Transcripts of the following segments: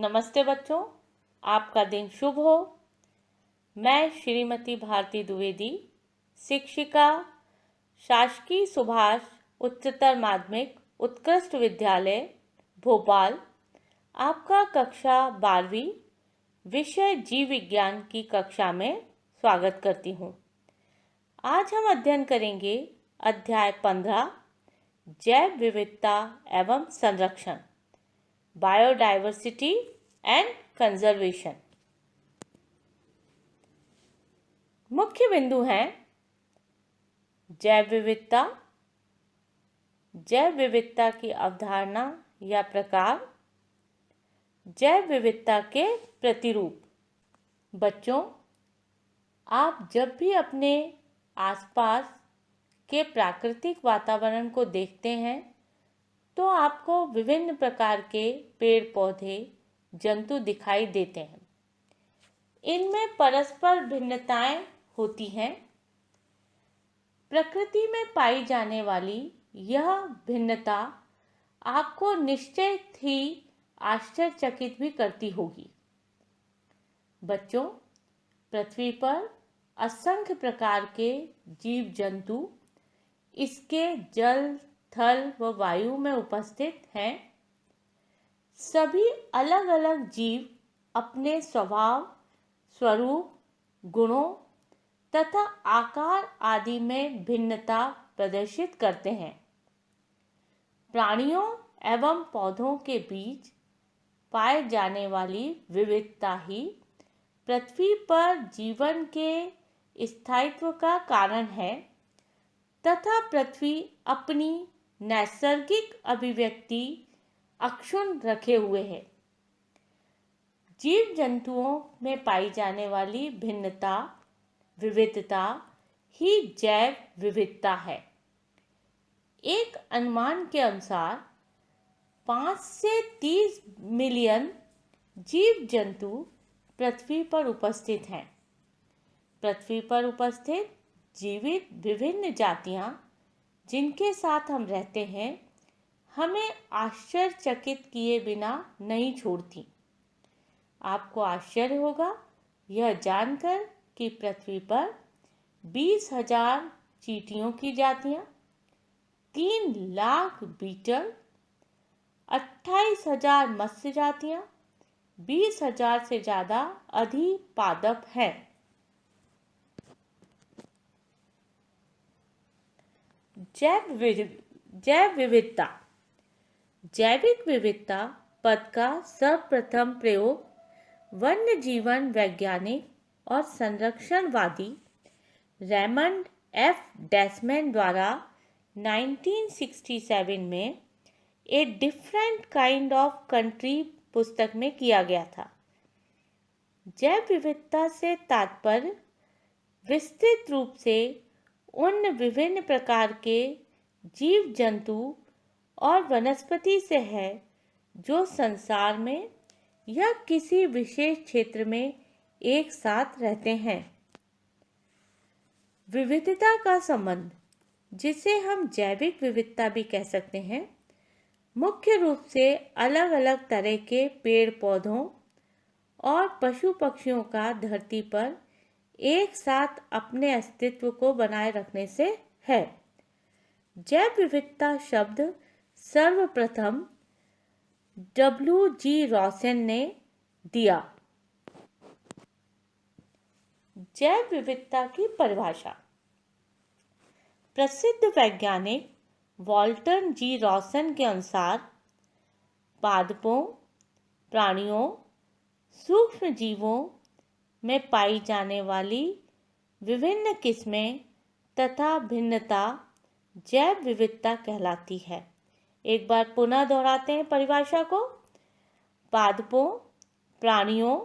नमस्ते बच्चों, आपका दिन शुभ हो। मैं श्रीमती भारती द्विवेदी, शिक्षिका, शासकीय सुभाष उच्चतर माध्यमिक उत्कृष्ट विद्यालय भोपाल, आपका कक्षा 12वीं विषय जीव विज्ञान की कक्षा में स्वागत करती हूँ। आज हम अध्ययन करेंगे अध्याय 15 जैव विविधता एवं संरक्षण, बायोडाइवर्सिटी एंड कंजर्वेशन। मुख्य बिंदु हैं जैव विविधता, जैव विविधता की अवधारणा या प्रकार, जैव विविधता के प्रतिरूप। बच्चों, आप जब भी अपने आसपास के प्राकृतिक वातावरण को देखते हैं तो आपको विभिन्न प्रकार के पेड़ पौधे, जंतु दिखाई देते हैं। इनमें परस्पर भिन्नताएं होती हैं। प्रकृति में पाई जाने वाली यह भिन्नता आपको निश्चित ही आश्चर्यचकित भी करती होगी। बच्चों, पृथ्वी पर असंख्य प्रकार के जीव जंतु इसके जल, थल व वायु में उपस्थित हैं। सभी अलग अलग जीव अपने स्वभाव, स्वरूप, गुणों तथा आकार आदि में भिन्नता प्रदर्शित करते हैं। प्राणियों एवं पौधों के बीच पाए जाने वाली विविधता ही पृथ्वी पर जीवन के स्थायित्व का कारण है तथा पृथ्वी अपनी नैसर्गिक अभिव्यक्ति अक्षुण्ण रखे हुए है। जीव जंतुओं में पाई जाने वाली भिन्नता, विविधता ही जैव विविधता है। एक अनुमान के अनुसार 5 से 30 मिलियन जीव जंतु पृथ्वी पर उपस्थित हैं। पृथ्वी पर उपस्थित जीवित विभिन्न जातियां जिनके साथ हम रहते हैं, हमें आश्चर्यचकित किए बिना नहीं छोड़ती। आपको आश्चर्य होगा यह जानकर कि पृथ्वी पर 20,000 चींटियों की जातियां, 3 लाख बीटल, 28,000 मत्स्य जातियां, 20,000 से ज्यादा अधिपादप हैं। जैव विविधता। जैविक विविधता पद का सर्वप्रथम प्रयोग वन्य जीवन वैज्ञानिक और संरक्षणवादी रेमंड एफ डेसमैन द्वारा 1967 में a different kind of country पुस्तक में किया गया था। जैव विविधता से तात्पर्य विस्तृत रूप से उन विभिन्न प्रकार के जीव जंतु और वनस्पति से है जो संसार में या किसी विशेष क्षेत्र में एक साथ रहते हैं। विविधता का संबंध, जिसे हम जैविक विविधता भी कह सकते हैं, मुख्य रूप से अलग अलग तरह के पेड़ पौधों और पशु पक्षियों का धरती पर एक साथ अपने अस्तित्व को बनाए रखने से है। जैव विविधता शब्द सर्वप्रथम W.G. रॉसन ने दिया। जैव विविधता की परिभाषा। प्रसिद्ध वैज्ञानिक वॉल्टर जी रॉसन के अनुसार पादपों, प्राणियों, सूक्ष्म जीवों में पाई जाने वाली विभिन्न किस्में तथा भिन्नता जैव विविधता कहलाती है। एक बार पुनः दोहराते हैं परिभाषा को। पादपों, प्राणियों,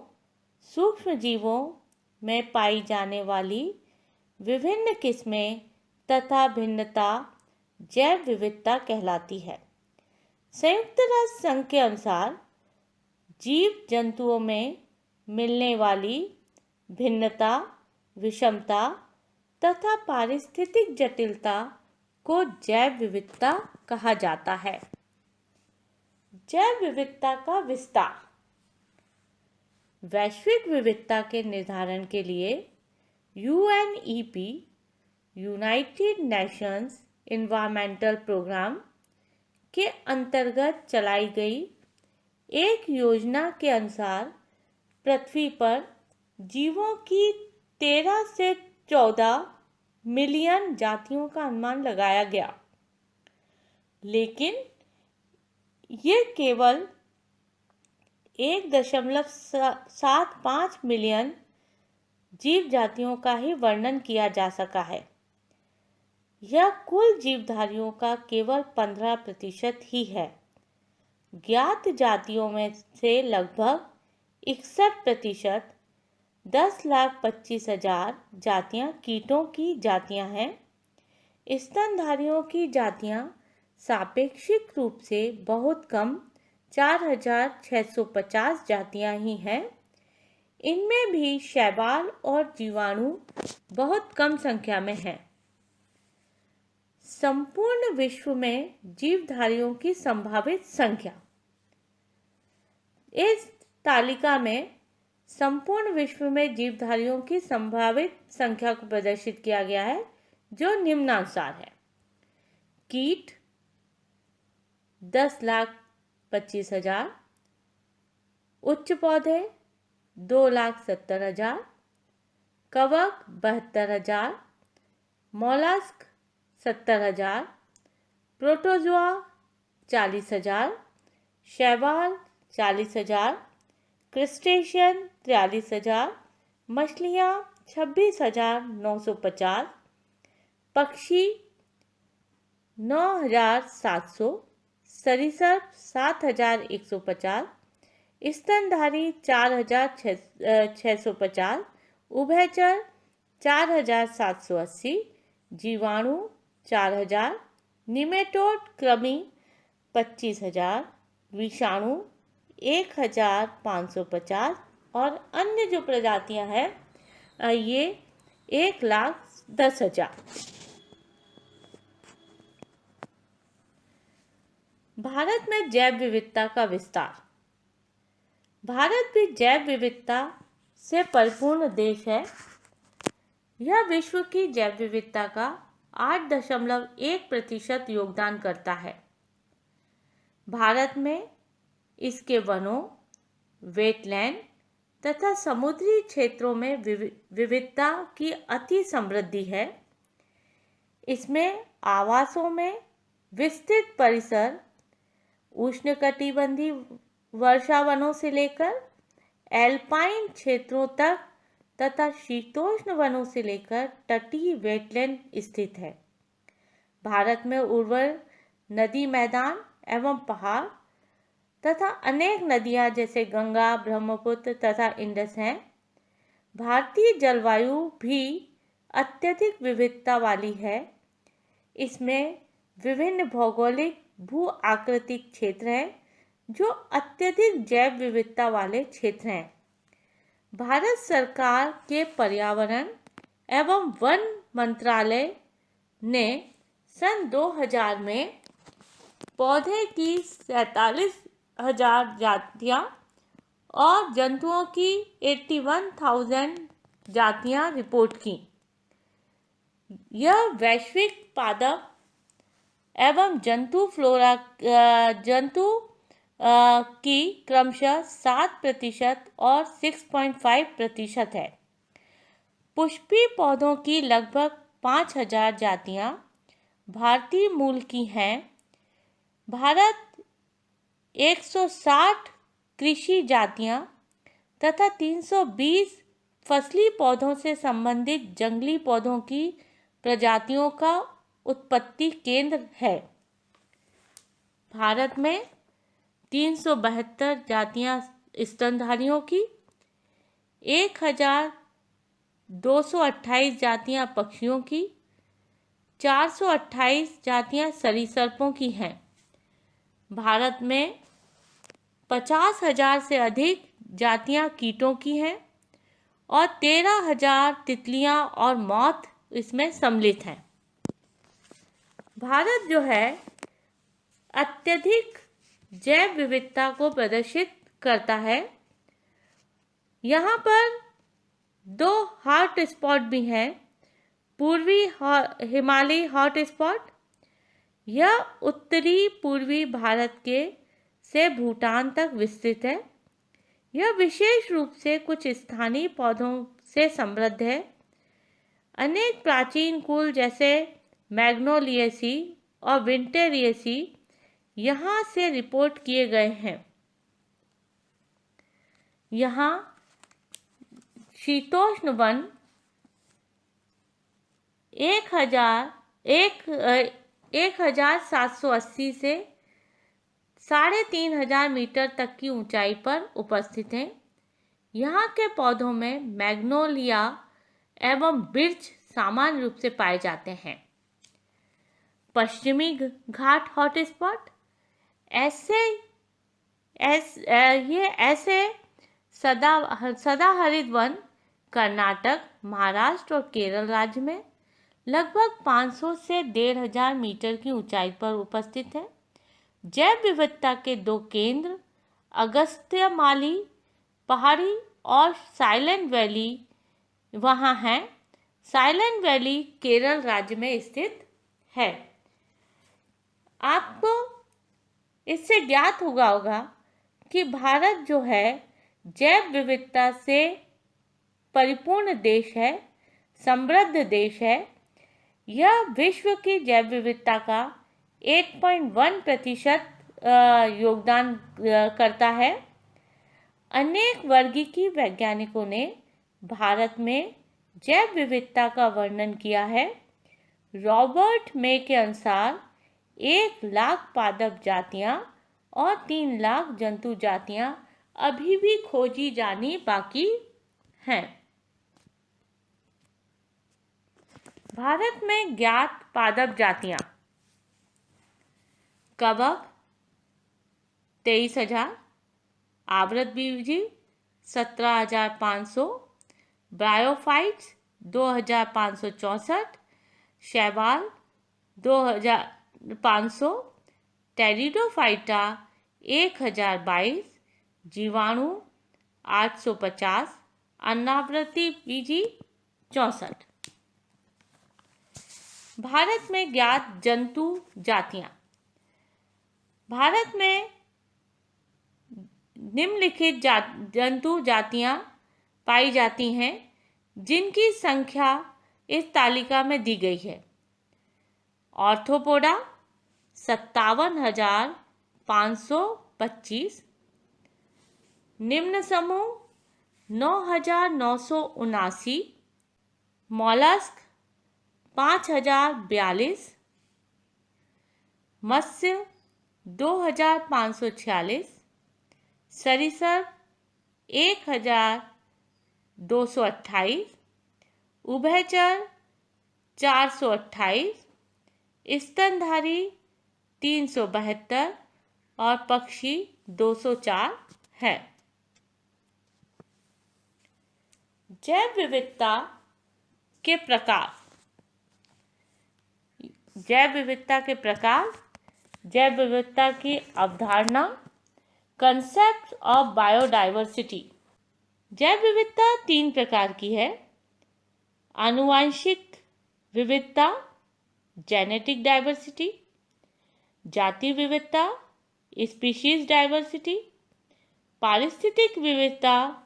सूक्ष्म जीवों में पाई जाने वाली विभिन्न किस्में तथा भिन्नता जैव विविधता कहलाती है। संयुक्त राष्ट्र संघ के अनुसार जीव जंतुओं में मिलने वाली भिन्नता, विषमता तथा पारिस्थितिक जटिलता को जैव विविधता कहा जाता है। जैव विविधता का विस्तार। वैश्विक विविधता के निर्धारण के लिए UNEP United Nations environmental programme के अंतर्गत चलाई गई एक योजना के अनुसार पृथ्वी पर जीवों की 13 से 14 मिलियन जातियों का अनुमान लगाया गया, लेकिन ये केवल 1.75 मिलियन जीव जातियों का ही वर्णन किया जा सका है। यह कुल जीवधारियों का केवल 15% ही है। ज्ञात जातियों में से लगभग 61% 10,25,000 जातियां कीटों की जातियां हैं। स्तनधारियों की जातियां सापेक्षिक रूप से बहुत कम 4,650 जातियां ही हैं। इनमें भी शैवाल और जीवाणु बहुत कम संख्या में हैं। संपूर्ण विश्व में जीवधारियों की संभावित संख्या। इस तालिका में संपूर्ण विश्व में जीवधारियों की संभावित संख्या को प्रदर्शित किया गया है, जो निम्नानुसार है। कीट 10,25,000, उच्च पौधे 2,70,000, कवक 72,000, मोलस्क 70,000, प्रोटोजोआ 40,000, शैवाल 40,000, क्रस्टेशियन 43,000, मछलियाँ 26,950, पक्षी 9,700, सरीसृप 7,150, स्तनधारी 4,650, उभयचर 4,780, जीवाणु 4,000, निमेटोड कृमि 25,000, विषाणु 1,550 और अन्य जो प्रजातियां हैं ये 1,10,000। भारत में जैव विविधता का विस्तार। भारत भी जैव विविधता से परिपूर्ण देश है। यह विश्व की जैव विविधता का 8.1% योगदान करता है। भारत में इसके वनों, वेटलैंड तथा समुद्री क्षेत्रों में विविधता की अति समृद्धि है। इसमें आवासों में विस्तृत परिसर, उष्णकटिबंधीय वर्षावनों से लेकर एल्पाइन क्षेत्रों तक तथा शीतोष्ण वनों से लेकर तटीय वेटलैंड स्थित है। भारत में उर्वर नदी मैदान एवं पहाड़ तथा अनेक नदियां जैसे गंगा, ब्रह्मपुत्र तथा इंडस हैं। भारतीय जलवायु भी अत्यधिक विविधता वाली है। इसमें विभिन्न भौगोलिक भू आकृतिक क्षेत्र हैं जो अत्यधिक जैव विविधता वाले क्षेत्र हैं। भारत सरकार के पर्यावरण एवं वन मंत्रालय ने सन 2000 में पौधे की 47,000 जातियां और जंतुओं की 81,000 जातियां रिपोर्ट की। यह वैश्विक पादप एवं जंतु की क्रमशः 7% और 6.5% है। पुष्पीय पौधों की लगभग 5,000 जातियां भारतीय मूल की हैं। भारत 160 कृषि जातियां तथा 320 फसली पौधों से संबंधित जंगली पौधों की प्रजातियों का उत्पत्ति केंद्र है। भारत में 372 जातियां स्तनधारियों की, 1,228 जातियां पक्षियों की, 428 जातियां सरीसृपों की हैं। भारत में 50,000 से अधिक जातियां कीटों की हैं और 13,000 तितलियां और मौत इसमें सम्मिलित हैं। भारत जो है अत्यधिक जैव विविधता को प्रदर्शित करता है यहाँ पर 2 हॉट स्पॉट भी हैं। पूर्वी हिमालयी हॉट स्पॉट, यह उत्तरी पूर्वी भारत के से भूटान तक विस्तृत है। यह विशेष रूप से कुछ स्थानीय पौधों से समृद्ध है। अनेक प्राचीन कुल जैसे मैग्नोलिएसी और विंटेरिएसी यहाँ से रिपोर्ट किए गए हैं। यहाँ शीतोष्ण वन 1780 से 3500 मीटर तक की ऊंचाई पर उपस्थित हैं। यहाँ के पौधों में मैग्नोलिया एवं बिर्च सामान्य रूप से पाए जाते हैं। पश्चिमी घाट हॉटस्पॉट ऐसे सदाहरित वन कर्नाटक, महाराष्ट्र और केरल राज्य में लगभग 500 से 1500 मीटर की ऊंचाई पर उपस्थित है। जैव विविधता के 2 केंद्र अगस्त्यमाली पहाड़ी और साइलेंट वैली वहाँ हैं। साइलेंट वैली केरल राज्य में स्थित है। आपको इससे ज्ञात होगा कि भारत जो है जैव विविधता से परिपूर्ण देश है, समृद्ध देश है। यह विश्व की जैव विविधता का 8.1% योगदान करता है। अनेक वर्गीकी वैज्ञानिकों ने भारत में जैव विविधता का वर्णन किया है। रॉबर्ट मे के अनुसार 1 लाख पादप जातियां और 3 लाख जंतु जातियां अभी भी खोजी जानी बाकी हैं। भारत में ज्ञात पादप जातियां: कवक 23,000, आवृतबीजी 17,500, ब्रायोफाइट्स 2,564, शैवाल 2,500, टेरिडोफाइटा 1,022, जीवाणु 850, अनावृतबीजी 64। भारत में ज्ञात जंतु जातियां: भारत में निम्नलिखित जंतु जातियां पाई जाती हैं, जिनकी संख्या इस तालिका में दी गई है। ऑर्थोपोडा 57,525, निम्न समूह 9,979, मॉलस्क 5,042, मत्स्य 2,546, सरीसृप 1,228, उभयचर 428, स्तनधारी 372 और पक्षी 204 है। जैव विविधता के प्रकार। जैव विविधता के प्रकार, जैव विविधता की अवधारणा, कंसेप्ट ऑफ बायोडाइवर्सिटी। जैव विविधता 3 प्रकार की है: आनुवंशिक विविधता, जेनेटिक डाइवर्सिटी, जाति विविधता, स्पीशीज डाइवर्सिटी, पारिस्थितिक विविधता,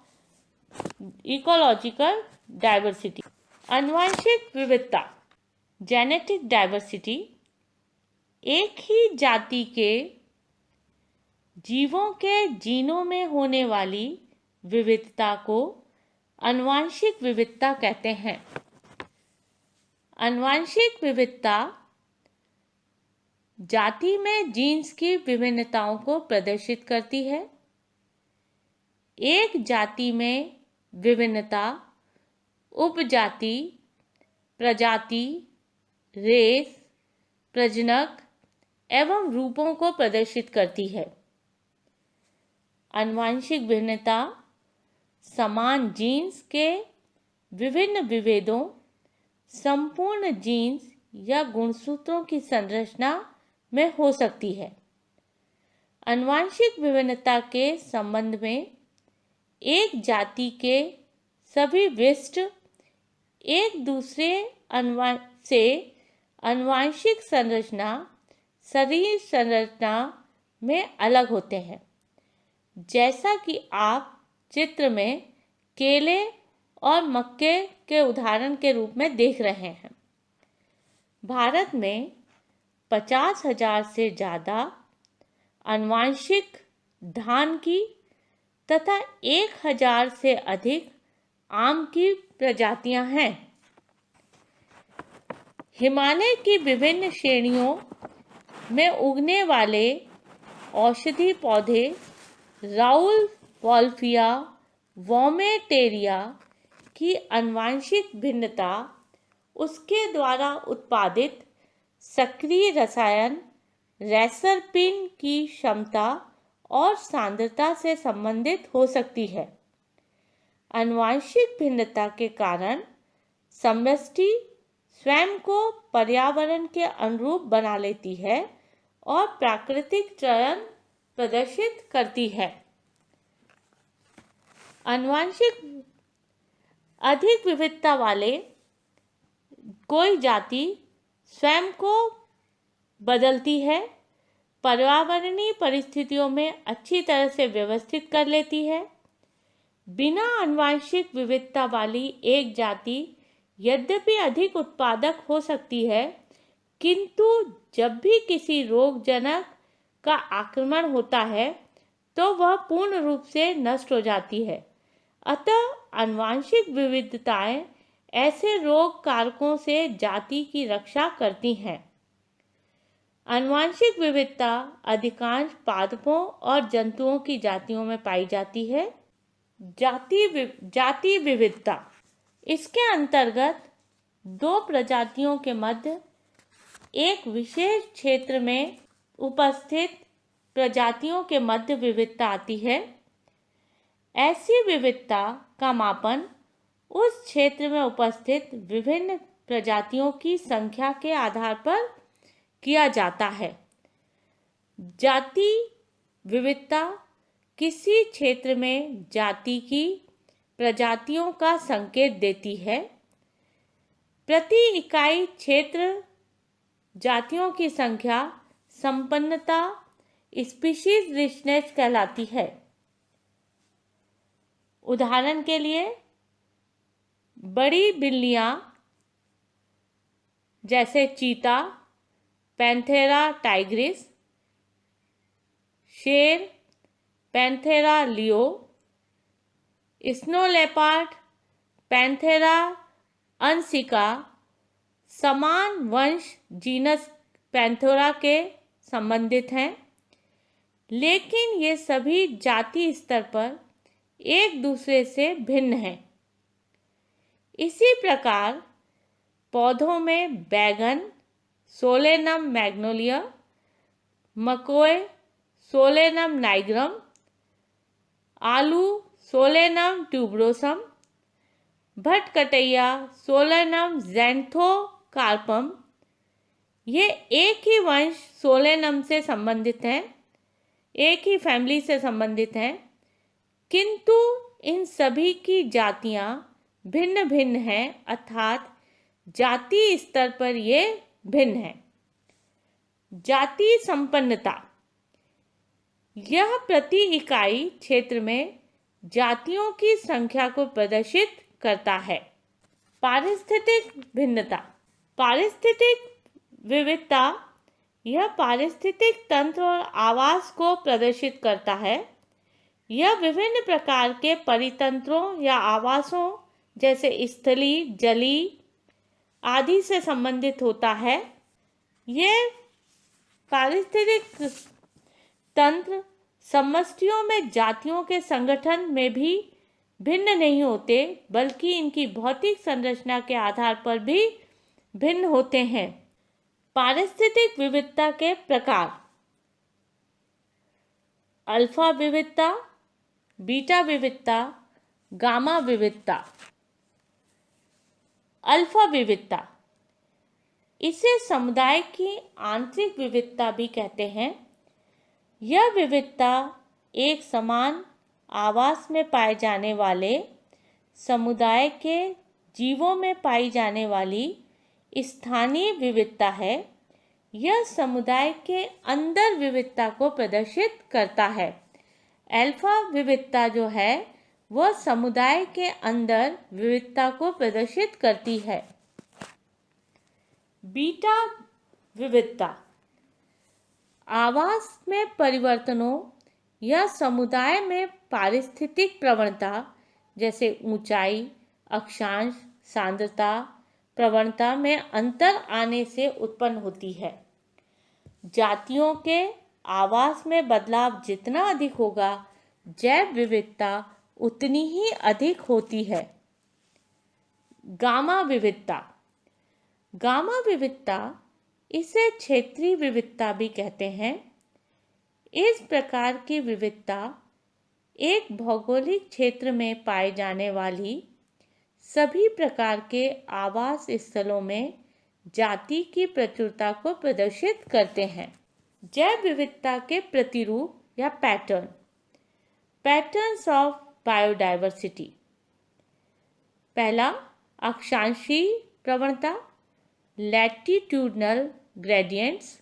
इकोलॉजिकल डाइवर्सिटी। आनुवंशिक विविधता, जेनेटिक डाइवर्सिटी, एक ही जाति के जीवों के जीनों में होने वाली विविधता को आनुवंशिक विविधता कहते हैं। आनुवंशिक विविधता जाति में जीन्स की विभिन्नताओं को प्रदर्शित करती है। एक जाति में विभिन्नता उपजाति, प्रजाति, रेस, प्रजनक एवं रूपों को प्रदर्शित करती है। आनुवंशिक भिन्नता समान जीन्स के विभिन्न विभेदों, संपूर्ण जीन्स या गुणसूत्रों की संरचना में हो सकती है। आनुवंशिक विभिन्नता के संबंध में एक जाति के सभी विशिष्ट एक दूसरे से आनुवंशिक संरचना, शरीर संरचना में अलग होते हैं। जैसा कि आप चित्र में केले और मक्के के उदाहरण के रूप में देख रहे हैं। भारत में 50,000 से ज़्यादा आनुवंशिक धान की तथा 1,000 से अधिक आम की प्रजातियां हैं। हिमालय की विभिन्न श्रेणियों में उगने वाले औषधि पौधे राउलवॉल्फिया वोमेटेरिया की आनुवंशिक भिन्नता उसके द्वारा उत्पादित सक्रिय रसायन रेसरपिन की क्षमता और सांद्रता से संबंधित हो सकती है। आनुवंशिक भिन्नता के कारण समष्टि स्वयं को पर्यावरण के अनुरूप बना लेती है और प्राकृतिक चयन प्रदर्शित करती है। आनुवंशिक अधिक विविधता वाले कोई जाति स्वयं को बदलती है, पर्यावरणीय परिस्थितियों में अच्छी तरह से व्यवस्थित कर लेती है। बिना आनुवंशिक विविधता वाली एक जाति यद्यपि अधिक उत्पादक हो सकती है, किंतु जब भी किसी रोगजनक का आक्रमण होता है तो वह पूर्ण रूप से नष्ट हो जाती है। अतः आनुवंशिक विविधताएं ऐसे रोग कारकों से जाति की रक्षा करती हैं। आनुवंशिक विविधता अधिकांश पादपों और जंतुओं की जातियों में पाई जाती है। जाति विविधता इसके अंतर्गत दो प्रजातियों के मध्य एक विशेष क्षेत्र में उपस्थित प्रजातियों के मध्य विविधता आती है। ऐसी विविधता का मापन उस क्षेत्र में उपस्थित विभिन्न प्रजातियों की संख्या के आधार पर किया जाता है। जाति विविधता किसी क्षेत्र में जाति की प्रजातियों का संकेत देती है। प्रति इकाई क्षेत्र जातियों की संख्या संपन्नता स्पीशीज रिचनेस कहलाती है। उदाहरण के लिए बड़ी बिल्लियां जैसे चीता, पैंथेरा टाइग्रिस, शेर panthera leo, snow leopard panthera uncia समान वंश जीनस पैंथेरा के संबंधित हैं, लेकिन ये सभी जाति स्तर पर एक दूसरे से भिन्न हैं। इसी प्रकार पौधों में बैगन सोलेनम मैग्नोलिया, मकोय सोलेनम नाइग्रम, आलू सोलेनम ट्यूबरोसम, भटकटैया सोलेनम ज़ैंथोकार्पम ये एक ही वंश सोलेनम से संबंधित हैं, एक ही फैमिली से संबंधित हैं, किंतु इन सभी की जातियां भिन्न भिन्न हैं, अर्थात जाति स्तर पर ये भिन्न हैं। जाति संपन्नता यह प्रति इकाई क्षेत्र में जातियों की संख्या को प्रदर्शित करता है। पारिस्थितिक भिन्नता पारिस्थितिक विविधता यह पारिस्थितिक तंत्र और आवास को प्रदर्शित करता है। यह विभिन्न प्रकार के परितंत्रों या आवासों जैसे स्थलीय, जलीय आदि से संबंधित होता है। यह पारिस्थितिक तंत्र समष्टियों में जातियों के संगठन में भी भिन्न नहीं होते, बल्कि इनकी भौतिक संरचना के आधार पर भी भिन्न होते हैं। पारिस्थितिक विविधता के प्रकार: अल्फा विविधता, बीटा विविधता, गामा विविधता। अल्फा विविधता इसे समुदाय की आंतरिक विविधता भी कहते हैं। यह विविधता एक समान आवास में पाए जाने वाले समुदाय के जीवों में पाई जाने वाली स्थानीय विविधता है। यह समुदाय के अंदर विविधता को प्रदर्शित करता है। अल्फा विविधता जो है वह समुदाय के अंदर विविधता को प्रदर्शित करती है। बीटा विविधता आवास में परिवर्तनों या समुदाय में पारिस्थितिक प्रवणता जैसे ऊंचाई, अक्षांश, सांद्रता, प्रवणता में अंतर आने से उत्पन्न होती है। जातियों के आवास में बदलाव जितना अधिक होगा, जैव विविधता उतनी ही अधिक होती है। गामा विविधता इसे क्षेत्रीय विविधता भी कहते हैं। इस प्रकार की विविधता एक भौगोलिक क्षेत्र में पाए जाने वाली सभी प्रकार के आवास स्थलों में जाति की प्रचुरता को प्रदर्शित करते हैं। जैव विविधता के प्रतिरूप या पैटर्न्स ऑफ बायोडायवर्सिटी। पहला, अक्षांशीय प्रवणता, लैटिट्यूडनल ग्रेडियंट्स।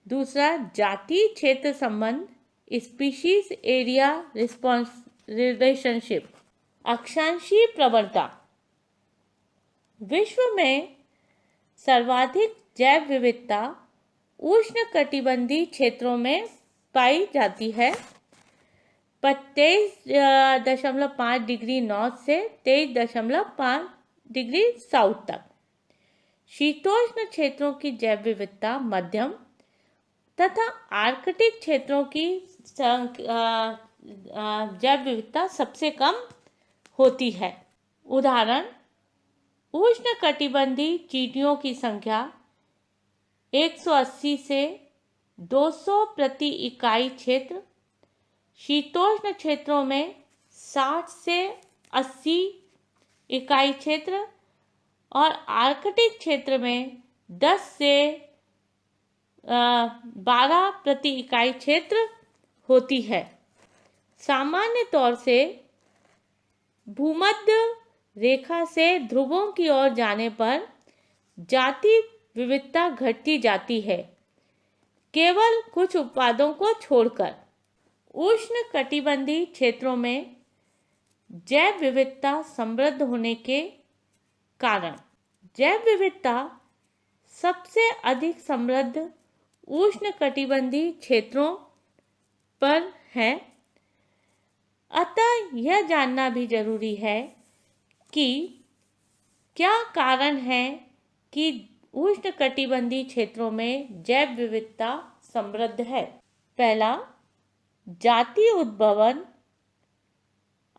दूसरा, जातीय क्षेत्र संबंध, स्पीशीज एरिया रिलेशनशिप। अक्षांशीय प्रवणता विश्व में सर्वाधिक जैव विविधता उष्णकटिबंधीय क्षेत्रों में पाई जाती है। 23.5 डिग्री नॉर्थ से 23.5 डिग्री साउथ तक। शीतोष्ण क्षेत्रों की जैव विविधता मध्यम तथा आर्कटिक क्षेत्रों की जैव विविधता सबसे कम होती है। उदाहरण, उष्णकटिबंधीय चींटियों की संख्या 180 से 200 प्रति इकाई क्षेत्र, शीतोष्ण क्षेत्रों में 60 से 80 इकाई क्षेत्र और आर्कटिक क्षेत्र में 10 से 12 प्रति इकाई क्षेत्र होती है। सामान्य तौर से भूमध्य रेखा से ध्रुवों की ओर जाने पर जाति विविधता घटती जाती है, केवल कुछ उत्पादों को छोड़कर। उष्णकटिबंधीय क्षेत्रों में जैव विविधता समृद्ध होने के कारण जैव विविधता सबसे अधिक समृद्ध उष्णकटिबंधीय क्षेत्रों पर है। अतः यह जानना भी जरूरी है कि क्या कारण है कि उष्णकटिबंधीय क्षेत्रों में जैव विविधता समृद्ध है। पहला, जातीय उद्भवन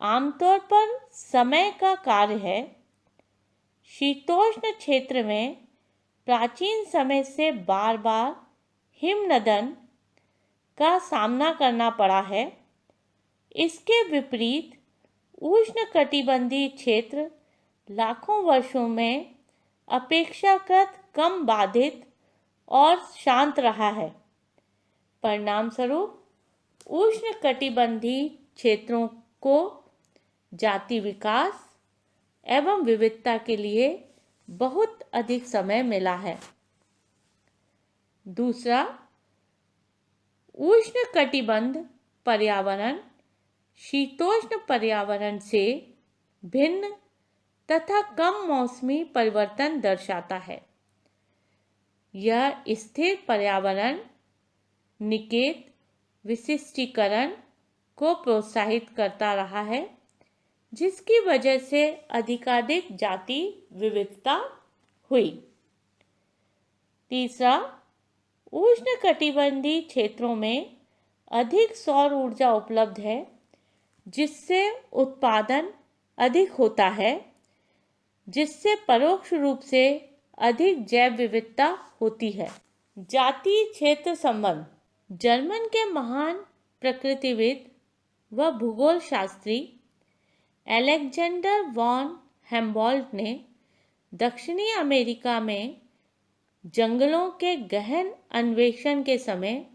आमतौर पर समय का कार्य है। शीतोष्ण क्षेत्र में प्राचीन समय से बार बार हिमनदन का सामना करना पड़ा है। इसके विपरीत उष्णकटिबंधीय क्षेत्र लाखों वर्षों में अपेक्षाकृत कम बाधित और शांत रहा है। परिणामस्वरूप उष्णकटिबंधीय क्षेत्रों को जाति विकास एवं विविधता के लिए बहुत अधिक समय मिला है। दूसरा, उष्णकटिबंध पर्यावरण शीतोष्ण पर्यावरण से भिन्न तथा कम मौसमी परिवर्तन दर्शाता है। यह स्थिर पर्यावरण निकेत विशिष्टीकरण को प्रोत्साहित करता रहा है, जिसकी वजह से अधिकाधिक जाति विविधता हुई। तीसरा, उष्णकटिबंधीय क्षेत्रों में अधिक सौर ऊर्जा उपलब्ध है, जिससे उत्पादन अधिक होता है, जिससे परोक्ष रूप से अधिक जैव विविधता होती है। जातीय क्षेत्र संबंध। जर्मन के महान प्रकृतिविद व भूगोल शास्त्री अलेक्जेंडर वॉन हेम्बोल्ट ने दक्षिणी अमेरिका में जंगलों के गहन अन्वेषण के समय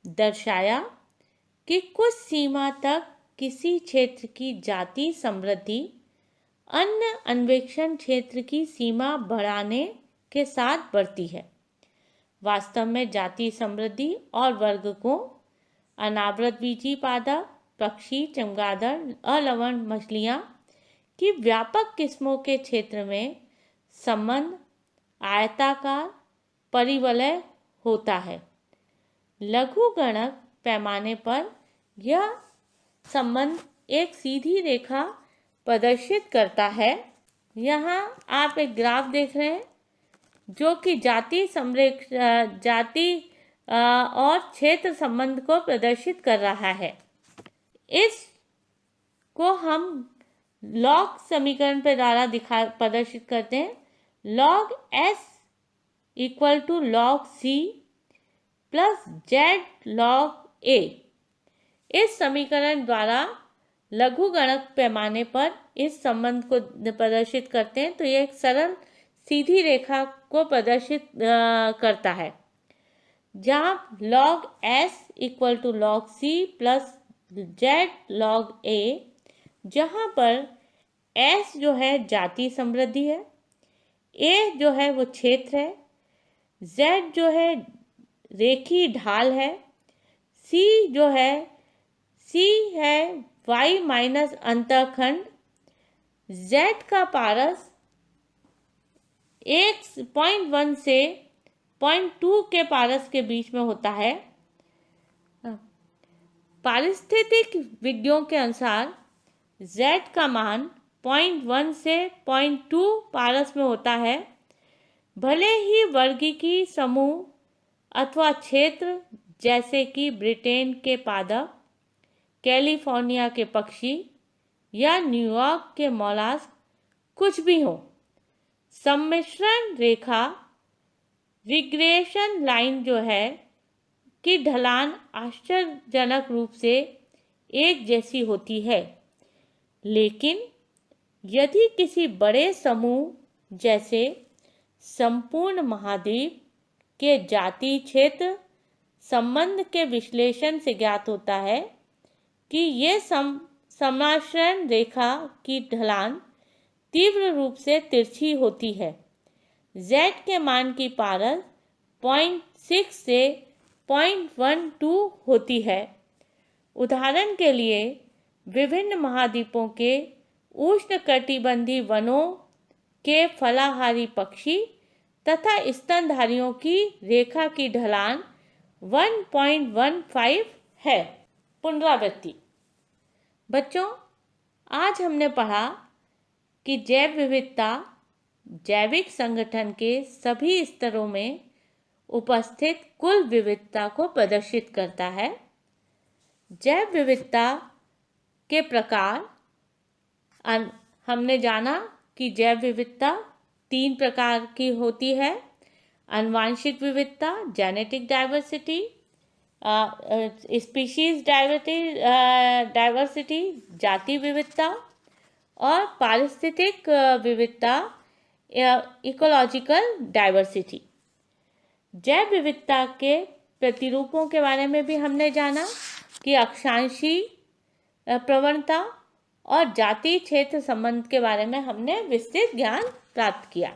दर्शाया कि कुछ सीमा तक किसी क्षेत्र की जाति समृद्धि अन्य अन्वेषण क्षेत्र की सीमा बढ़ाने के साथ बढ़ती है। वास्तव में जाति समृद्धि और वर्ग को अनावृत बीजी पादप, पक्षी, चमगादड़, अलवण मछलियाँ की व्यापक किस्मों के क्षेत्र में संबंध आयताकार परिवलय होता है। लघुगणक पैमाने पर यह संबंध एक सीधी रेखा प्रदर्शित करता है। यहाँ आप एक ग्राफ देख रहे हैं जो कि जाति और क्षेत्र संबंध को प्रदर्शित कर रहा है। इस को हम लॉग समीकरण पे द्वारा प्रदर्शित करते हैं। Log S equal to log C plus Z log A। इस समीकरण द्वारा लघुगणक पैमाने पर इस संबंध को प्रदर्शित करते हैं तो यह एक सरल सीधी रेखा को प्रदर्शित करता है, जहाँ log S equal to log C plus Z log A, जहाँ पर S जो है जाति समृद्धि है, A जो है वो क्षेत्र है, Z जो है रेखी ढाल है, C जो है y माइनस अंतःखंड, Z का पारस 1.1 से 0.2 के पारस के बीच में होता है। पारिस्थितिक विज्ञों के अनुसार Z का मान 0.1 से 0.2 पारस में होता है। भले ही वर्गीकी समूह अथवा क्षेत्र जैसे कि ब्रिटेन के पादप, कैलिफोर्निया के पक्षी या न्यूयॉर्क के मॉलस्क कुछ भी हो, सम्मिश्रण रेखा रिग्रेशन लाइन जो है की ढलान आश्चर्यजनक रूप से एक जैसी होती है। लेकिन यदि किसी बड़े समूह जैसे संपूर्ण महाद्वीप के जाति क्षेत्र संबंध के विश्लेषण से ज्ञात होता है कि ये सम्मिश्रण रेखा की ढलान तीव्र रूप से तिरछी होती है। Z के मान की पारस 0.6 से 0.12 होती है। उदाहरण के लिए विभिन्न महाद्वीपों के उष्णकटिबंधीय वनों के फलाहारी पक्षी तथा स्तनधारियों की रेखा की ढलान 1.15 है। पुनरावृत्ति। बच्चों, आज हमने पढ़ा कि जैव विविधता जैविक संगठन के सभी स्तरों में उपस्थित कुल विविधता को प्रदर्शित करता है। जैव विविधता के प्रकार हमने जाना कि जैव विविधता 3 प्रकार की होती है। आनुवांशिक विविधता, जेनेटिक डाइवर्सिटी, स्पीशीज डाइवर्सिटी, जाति विविधता, और पारिस्थितिक विविधता, इकोलॉजिकल डाइवर्सिटी। जैव विविधता के प्रतिरूपों के बारे में भी हमने जाना कि अक्षांशी प्रवणता और जाति क्षेत्र संबंध के बारे में हमने विस्तृत ज्ञान प्राप्त किया।